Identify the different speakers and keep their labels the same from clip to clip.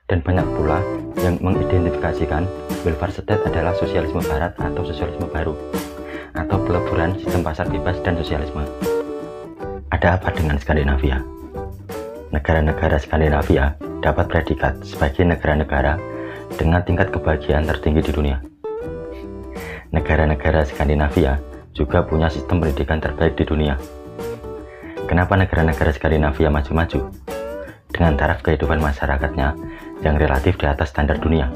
Speaker 1: Dan banyak pula yang mengidentifikasikan welfare state adalah sosialisme barat atau sosialisme baru, atau peleburan sistem pasar bebas dan sosialisme. Ada apa dengan Skandinavia? Negara-negara Skandinavia dapat predikat sebagai negara-negara dengan tingkat kebahagiaan tertinggi di dunia. Negara-negara Skandinavia juga punya sistem pendidikan terbaik di dunia. Kenapa negara-negara Skandinavia maju-maju? Dengan taraf kehidupan masyarakatnya yang relatif di atas standar dunia.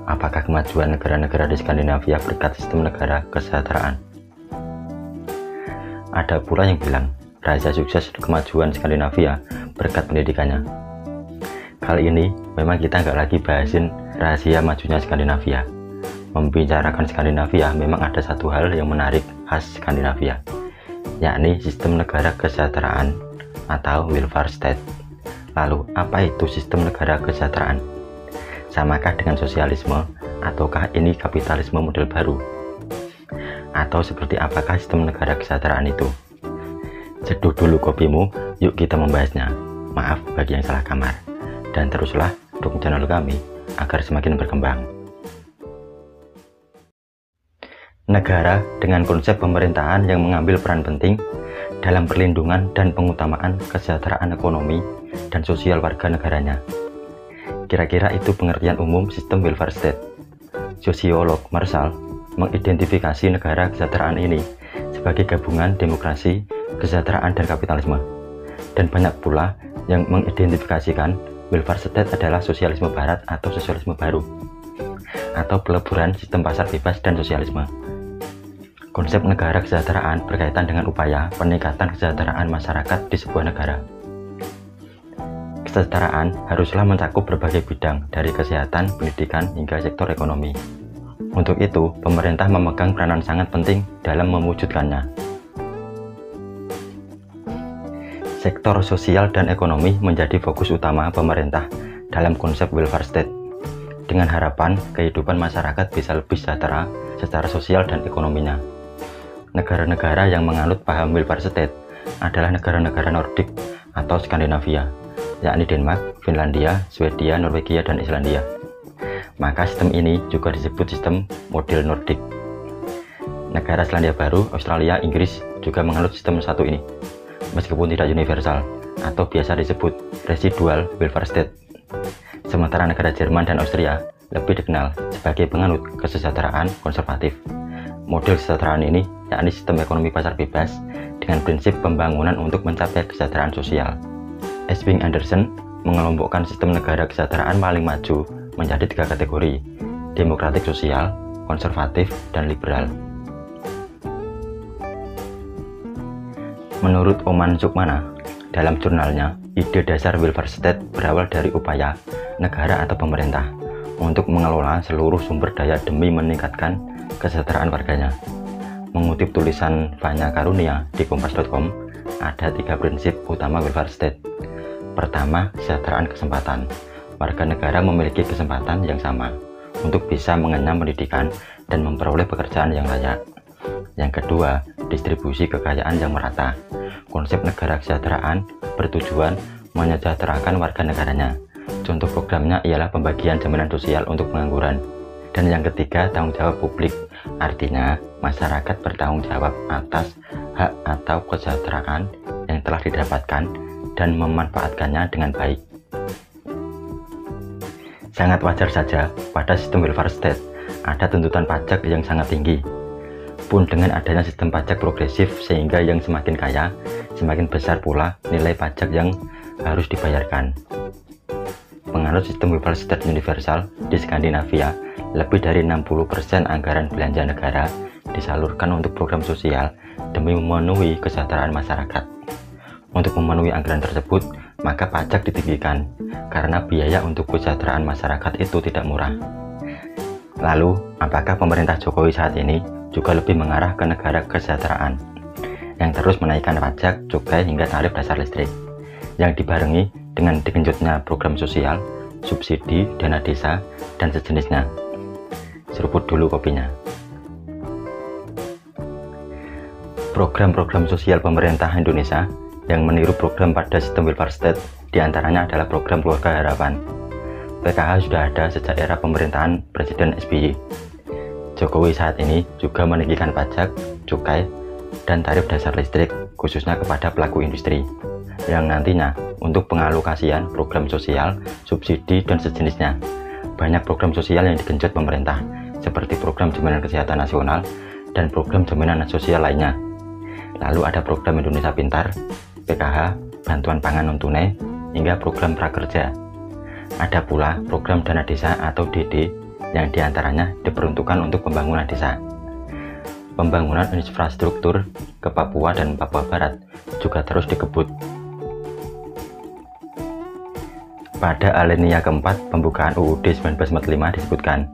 Speaker 1: Apakah kemajuan negara-negara di Skandinavia berkat sistem negara kesejahteraan? Ada pula yang bilang rahasia sukses kemajuan Skandinavia berkat pendidikannya. Kali ini memang kita nggak lagi bahasin rahasia majunya Skandinavia. Membicarakan Skandinavia memang ada satu hal yang menarik khas Skandinavia, yakni sistem negara kesejahteraan atau welfare state. Lalu, apa itu sistem negara kesejahteraan? Samakah dengan sosialisme, ataukah ini kapitalisme model baru? Atau seperti apakah sistem negara kesejahteraan itu? Seduh dulu kopimu, yuk kita membahasnya. Maaf bagi yang salah kamar. Dan teruslah dukung channel kami agar semakin berkembang. Negara dengan konsep pemerintahan yang mengambil peran penting dalam perlindungan dan pengutamaan kesejahteraan ekonomi dan sosial warga negaranya. Kira-kira itu pengertian umum sistem welfare state. Sosiolog Marshall mengidentifikasi negara kesejahteraan ini sebagai gabungan demokrasi, kesejahteraan, dan kapitalisme. Dan banyak pula yang mengidentifikasikan welfare state adalah sosialisme barat atau sosialisme baru, atau peleburan sistem pasar bebas dan sosialisme. Konsep negara kesejahteraan berkaitan dengan upaya peningkatan kesejahteraan masyarakat di sebuah negara. Kesejahteraan haruslah mencakup berbagai bidang dari kesehatan, pendidikan, hingga sektor ekonomi. Untuk itu, pemerintah memegang peranan sangat penting dalam mewujudkannya. Sektor sosial dan ekonomi menjadi fokus utama pemerintah dalam konsep welfare state, dengan harapan kehidupan masyarakat bisa lebih sejahtera secara sosial dan ekonominya. Negara-negara yang menganut paham welfare state adalah negara-negara Nordik atau Skandinavia, yakni Denmark, Finlandia, Swedia, Norwegia, dan Islandia. Maka sistem ini juga disebut sistem model Nordik. Negara Selandia Baru, Australia, Inggris juga menganut sistem satu ini, meskipun tidak universal atau biasa disebut residual welfare state. Sementara negara Jerman dan Austria lebih dikenal sebagai penganut kesejahteraan konservatif. Model kesejahteraan ini yakni sistem ekonomi pasar bebas dengan prinsip pembangunan untuk mencapai kesejahteraan sosial. Ewing Anderson mengelompokkan sistem negara kesejahteraan paling maju menjadi 3 kategori: demokratik sosial, konservatif, dan liberal. Menurut Oman Sukmana, dalam jurnalnya, ide dasar welfare state berawal dari upaya negara atau pemerintah untuk mengelola seluruh sumber daya demi meningkatkan kesejahteraan warganya. Mengutip tulisan Vanya Karunia di kompas.com, ada 3 prinsip utama welfare state. Pertama, kesejahteraan kesempatan. Warga negara memiliki kesempatan yang sama untuk bisa mengenyam pendidikan dan memperoleh pekerjaan yang layak. Yang kedua, distribusi kekayaan yang merata. Konsep negara kesejahteraan bertujuan menyejahterakan warga negaranya. Contoh programnya ialah pembagian jaminan sosial untuk pengangguran. Dan yang ketiga, tanggung jawab publik. Artinya, masyarakat bertanggung jawab atas hak atau kesejahteraan yang telah didapatkan dan memanfaatkannya dengan baik. Sangat wajar saja pada sistem welfare state ada tuntutan pajak yang sangat tinggi. Pun dengan adanya sistem pajak progresif sehingga yang semakin kaya, semakin besar pula nilai pajak yang harus dibayarkan. Penganut sistem welfare state universal di Skandinavia, lebih dari 60% anggaran belanja negara disalurkan untuk program sosial demi memenuhi kesejahteraan masyarakat. Untuk memenuhi anggaran tersebut, maka pajak ditinggikan karena biaya untuk kesejahteraan masyarakat itu tidak murah. Lalu, apakah pemerintah Jokowi saat ini juga lebih mengarah ke negara kesejahteraan yang terus menaikkan pajak, cukai, hingga tarif dasar listrik, yang dibarengi dengan digenjotnya program sosial, subsidi, dana desa, dan sejenisnya? Seruput dulu kopinya. Program-program sosial pemerintah Indonesia yang meniru program pada sistem welfare state diantaranya adalah program Keluarga Harapan, PKH sudah ada sejak era pemerintahan Presiden SBY. Jokowi saat ini juga meninggikan pajak, cukai, dan tarif dasar listrik khususnya kepada pelaku industri yang nantinya untuk pengalokasian program sosial, subsidi, dan sejenisnya. Banyak program sosial yang digenjot pemerintah seperti program jaminan kesehatan nasional dan program jaminan sosial lainnya. Lalu ada program Indonesia Pintar, PKH, bantuan pangan non-tunai, hingga program prakerja. Ada pula program dana desa atau DD yang diantaranya diperuntukkan untuk pembangunan desa. Pembangunan infrastruktur ke Papua dan Papua Barat juga terus dikebut. Pada alinea keempat pembukaan UUD 1945 disebutkan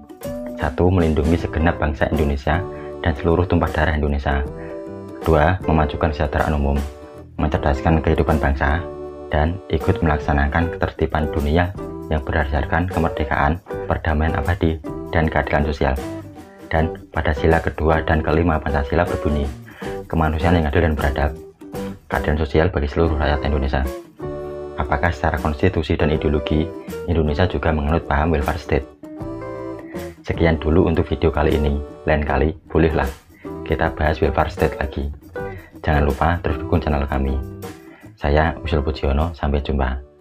Speaker 1: 1. Melindungi segenap bangsa Indonesia dan seluruh tumpah darah Indonesia. 2. Memajukan kesejahteraan umum, mencerdaskan kehidupan bangsa, dan ikut melaksanakan ketertiban dunia yang berdasarkan kemerdekaan, perdamaian abadi, dan keadilan sosial. Dan pada sila kedua dan kelima Pancasila berbunyi, kemanusiaan yang adil dan beradab, keadilan sosial bagi seluruh rakyat Indonesia. Apakah secara konstitusi dan ideologi, Indonesia juga menganut paham welfare state? Sekian dulu untuk video kali ini. Lain kali, bolehlah kita bahas welfare state lagi. Jangan lupa terus dukung channel kami. Saya Usul Pujiono, sampai jumpa.